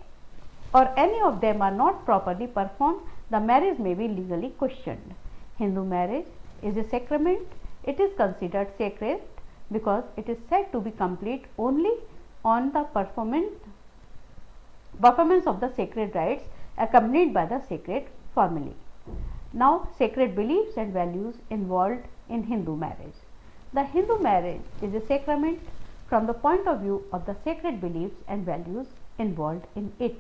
or any of them are not properly performed, the marriage may be legally questioned. Hindu marriage is a sacrament. It is considered sacred because it is said to be complete only on the performance of the sacred rites accompanied by the sacred formulae. Now, sacred beliefs and values involved in Hindu marriage. The Hindu marriage is a sacrament from the point of view of the sacred beliefs and values involved in it.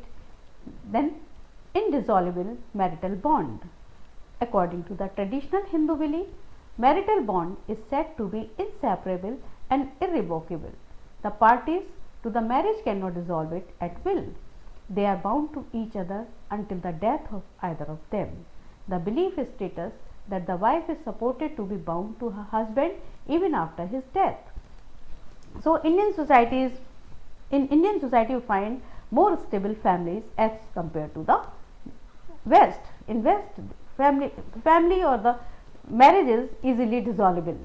Then, indissoluble marital bond. According to the traditional Hindu belief, marital bond is said to be inseparable and irrevocable. The parties to the marriage cannot dissolve it at will. They are bound to each other until the death of either of them. The belief states that the wife is supported to be bound to her husband even after his death. So, in Indian society you find more stable families as compared to the West. In West, family or the marriage is easily dissoluble.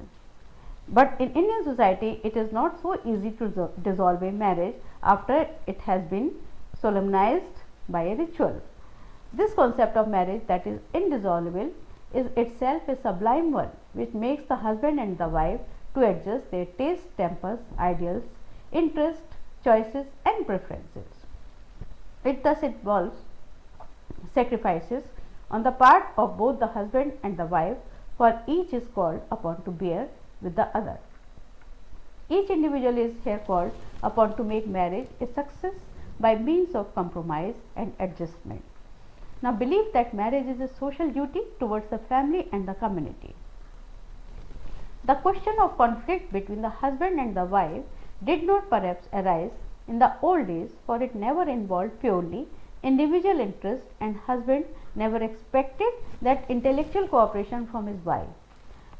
But in Indian society, it is not so easy to dissolve a marriage after it has been solemnized by a ritual. This concept of marriage that is indissoluble is itself a sublime one, which makes the husband and the wife to adjust their tastes, tempers, ideals, interests, choices and preferences. It thus involves sacrifices on the part of both the husband and the wife, for each is called upon to bear with the other. Each individual is here called upon to make marriage a success by means of compromise and adjustment. Now, believe that marriage is a social duty towards the family and the community. The question of conflict between the husband and the wife did not perhaps arise in the old days, for it never involved purely individual interest, and husband never expected that intellectual cooperation from his wife.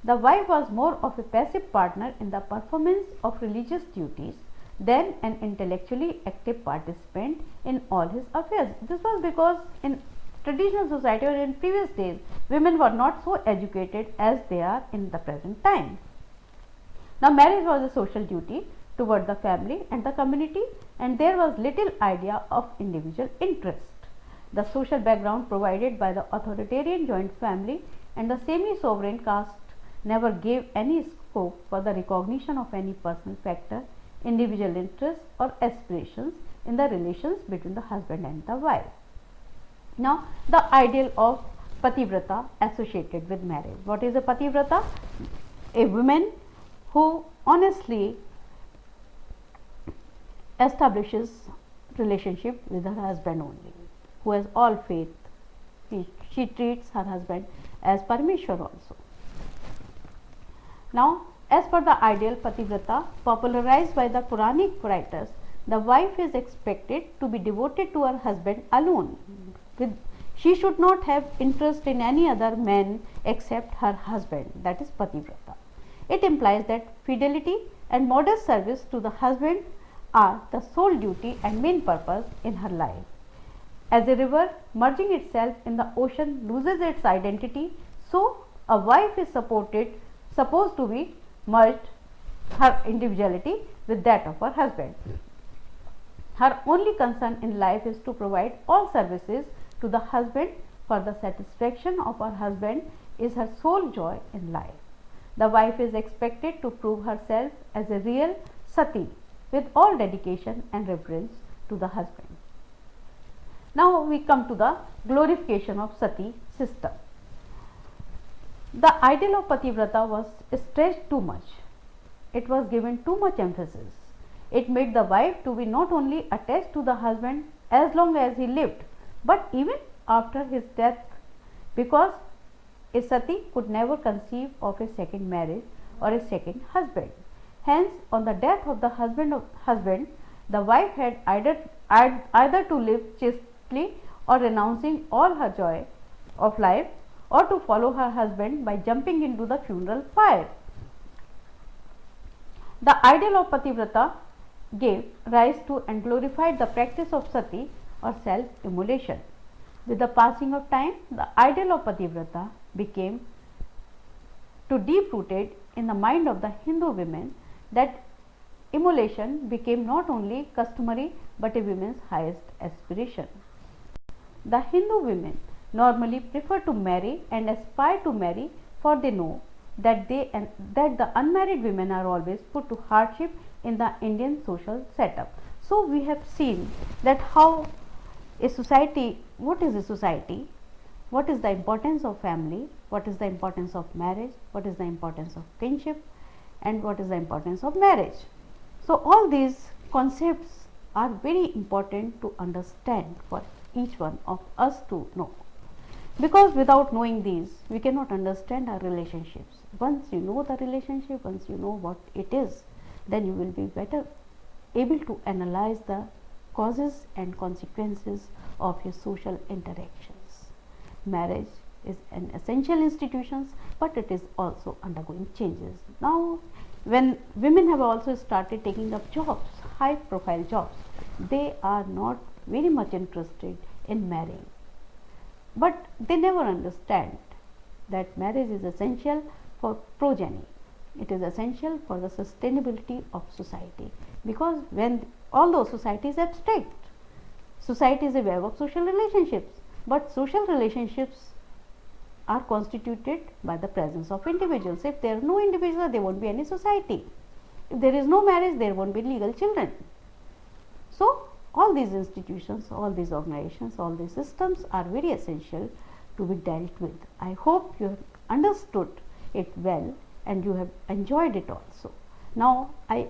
The wife was more of a passive partner in the performance of religious duties than an intellectually active participant in all his affairs. This was because in traditional society or in previous days, women were not so educated as they are in the present time. Now, marriage was a social duty toward the family and the community, and there was little idea of individual interest. The social background provided by the authoritarian joint family and the semi-sovereign caste never gave any scope for the recognition of any personal factor, individual interests or aspirations in the relations between the husband and the wife. Now, the ideal of pativrata associated with marriage. What is a pativrata? A woman who honestly establishes relationship with her husband only, who has all faith. She treats her husband as Parmeshwar also. Now, as per the ideal pativrata popularized by the Puranic writers, the wife is expected to be devoted to her husband alone. She should not have interest in any other man except her husband, that is pativrata. It implies that fidelity and modest service to the husband are the sole duty and main purpose in her life. As a river merging itself in the ocean loses its identity, so a wife is supposed to be merged her individuality with that of her husband. Her only concern in life is to provide all services to the husband, for the satisfaction of her husband is her sole joy in life. The wife is expected to prove herself as a real sati with all dedication and reverence to the husband. Now we come to the glorification of sati system. The ideal of pativrata was stretched too much. it was given too much emphasis. It made the wife to be not only attached to the husband as long as he lived, but even after his death, because a sati could never conceive of a second marriage or a second husband. Hence, on the death of the husband, the wife had either to live chastely or renouncing all her joy of life, or to follow her husband by jumping into the funeral fire. The ideal of Pativrata gave rise to and glorified the practice of sati or self-immolation. With the passing of time, the ideal of Pativrata became too deep rooted in the mind of the Hindu women that immolation became not only customary but a woman's highest aspiration. The Hindu women normally prefer to marry and aspire to marry, for they know that the unmarried women are always put to hardship in the Indian social setup. So we have seen that how a society, what is a society, what is the importance of family, what is the importance of marriage, what is the importance of kinship, and what is the importance of marriage. So all these concepts are very important to understand for each one of us to know, because without knowing these we cannot understand our relationships. Once you know the relationship, once you know what it is, then you will be better able to analyze the causes and consequences of your social interactions. Marriage is an essential institution, but it is also undergoing changes. Now, when women have also started taking up jobs, high profile jobs, they are not very much interested in marrying. But they never understand that marriage is essential for progeny. It is essential for the sustainability of society, because although society is abstract, society is a web of social relationships, but social relationships are constituted by the presence of individuals. If there are no individuals, there won't be any society. If there is no marriage, there won't be legal children. So all these institutions, all these organizations, all these systems are very essential to be dealt with. I hope you have understood it well and you have enjoyed it also. Now I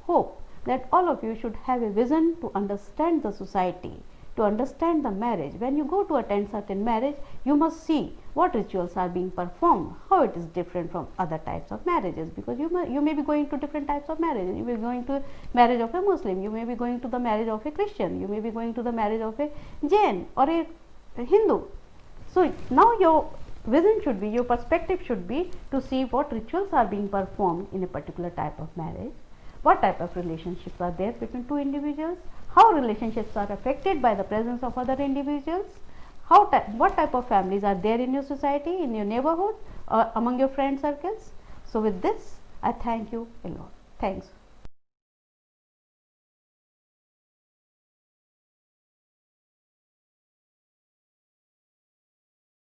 hope that all of you should have a vision to understand the society, to understand the marriage. When you go to attend certain marriage, you must see what rituals are being performed, how it is different from other types of marriages, because you may be going to different types of marriages. You may be going to marriage of a Muslim, you may be going to the marriage of a Christian, you may be going to the marriage of a Jain or a Hindu. So now your vision should be, your perspective should be to see what rituals are being performed in a particular type of marriage, what type of relationships are there between two individuals, how relationships are affected by the presence of other individuals, what type of families are there in your society, in your neighborhood, or among your friend circles. So with this, I thank you a lot. Thanks.